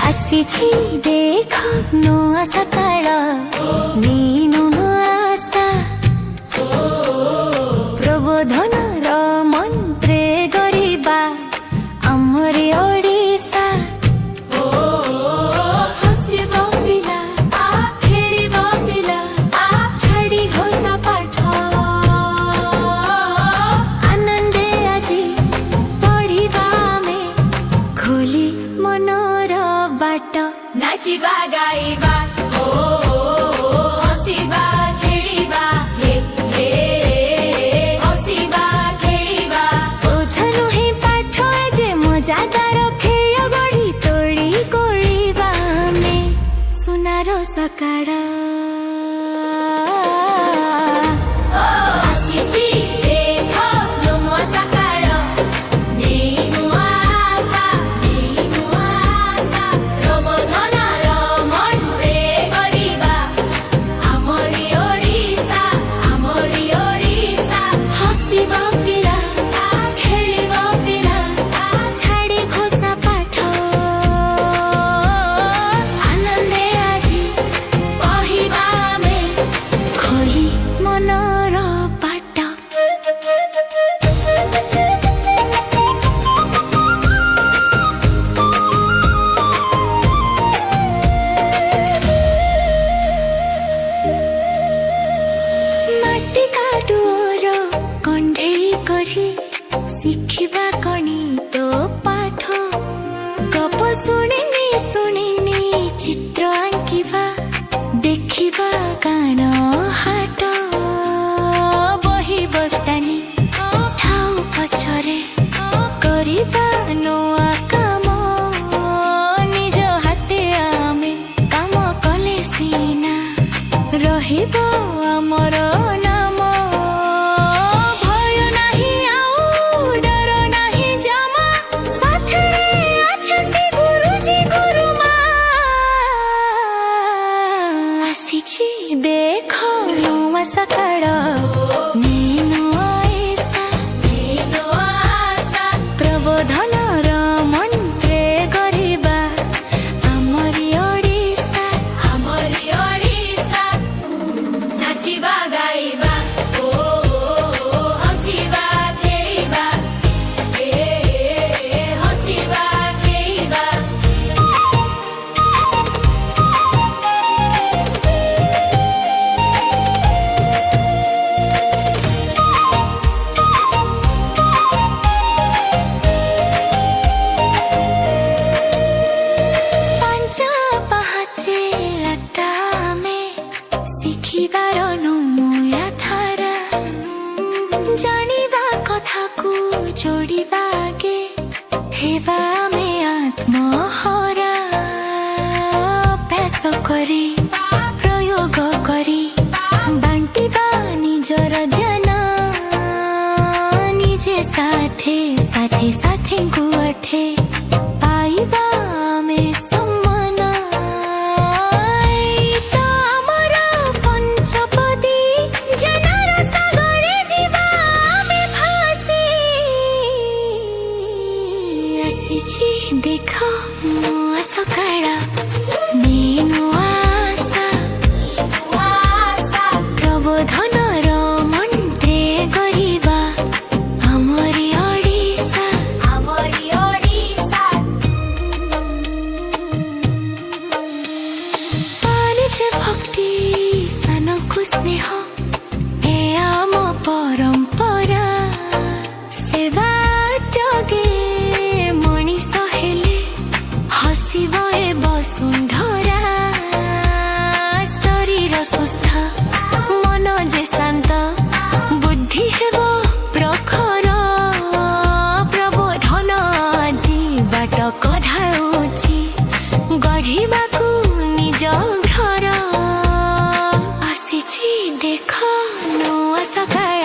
ଆସିଛି ଦେଖ ନୂଆ ସକାଳ ନେଇନୁ ଆଶା ପ୍ରବୋଧନର ମନ୍ତ୍ରେ ଗରିବା ଆମରି ଓଡ଼ିଶା ହସିବ ପିଲା ଖେଳିବ ପିଲା ଛାଡ଼ି ଘୋଷ ପାଠ ଆନନ୍ଦେ ଆଜି ପଢ଼ିବା ଆମେ ଖୋଲି ମନର ବାଟ ନାଚିବା ଗାଇବା ହସିବା ଖେଳିବା ହେ ହେ ହସିବା ଖେଳିବା ବୋଝ ନୁହେଁ ପାଠ ଯେ ମଜାଦାର ଖେଳ ଗଢ଼ି ତୋଳି କରିବା ଆମେ ସୁନାର ସକାଳ ଆସିଛି ଦେଖ ନୂଆ ସକାଳ ନେଇନୁ ଆଶା ପ୍ରବୋଧନର ମନ୍ତ୍ରେ ଗରିବା ଆମରି ଓଡ଼ିଶା ହସିବ ପିଲା ଖେଳିବ ପିଲା ଛାଡ଼ି ଘୋଷା ପାଠ ଆନନ୍ଦେ ଆଜି କହିବା ଆମେ ଖୋଲି ମନର ବାଟ ମାଟି କାଦୁଅର କଣ୍ଢେଇ କରି ଶିଖିବା ଗଣିତ ପାଠ ଗପ ଶୁଣିନି ଚିତ୍ର ଆଙ୍କିବା ଦେଖିବା ଗାନ ହାଟ ବହି ବସ୍ତାନି ଥାଉ ପଛରେ କରିବା ନୂଆ କାମ ନିଜ ହାତେ ଆମେ କାମ କଲେ ସିନା ରହିବ ଆମର ନାମ ଭୟ ନାହିଁ ଆଉ ଡର ନାହିଁ ଜମା ସାଥିରେ ଅଛନ୍ତି ଗୁରୁଜୀ ଗୁରୁମା ଆସିଛି ଦେଖ ନୂଆ ସକାଳ ନେଇନୁ ଆଶା ପ୍ରବୋଧନର ମନ୍ତ୍ରେ ଗରିବା ଆମରି ଓଡ଼ିଶା ନାଚିବା ଗାଇବା ହସିବା ଖେଳିବା ହସିବା ଖେଳିବା ପାଞ୍ଚ ପାହାଚେ ଲତା ଆମେ ଶିଖିବାର ନୂଆ ଧାରା ଜାଣିବା କଥାକୁ ଯୋଡ଼ିବା କେ ହେବା ଆମେ ଆତ୍ମହରା ଅଭ୍ୟାସ କରି ପ୍ରୟୋଗ କରି ବାଣ୍ଟିବା ନିଜର ଜ୍ଞାନ ନିଜେ ସାଥୀଙ୍କୁ ଅଠେ ପାଇବା ଆମେ ସମ୍ମାନ ଏଇ ତ ଆମର ପଞ୍ଚପଦୀ ଜ୍ଞାନର ସାଗରେ ଯିବା ଆମେ ଭାସି ଆସିଛି ଦେଖ ନୂଆ ସକାଳ ନେଇନୁ ଆଶା ପ୍ରବୋଧନର ମନ୍ତ୍ରେ ଗରିବା ଆମରି ଓଡ଼ିଶା ପାଲିଛେ ଭକ୍ତି ସାନକୁ ସ୍ନେହ ଏ ଆମ ପରମ୍ପରା ସେବା ତ୍ୟାଗେ ମଣିଷ ହେଲେ ହସିବ ଏ ବସୁନ୍ଧରା ଶରୀର ସୁସ୍ଥ ମନ ଯେ ଶାନ୍ତ ବୁଦ୍ଧି ହେବ ପ୍ରଖର ପ୍ରବୋଧନ ଆଜି ବାଟ କଢାଉଛି ଗଢ଼ିବାକୁ ନିଜ ଘର ଆସିଛି ଦେଖ ନୂଆ ସକାଳ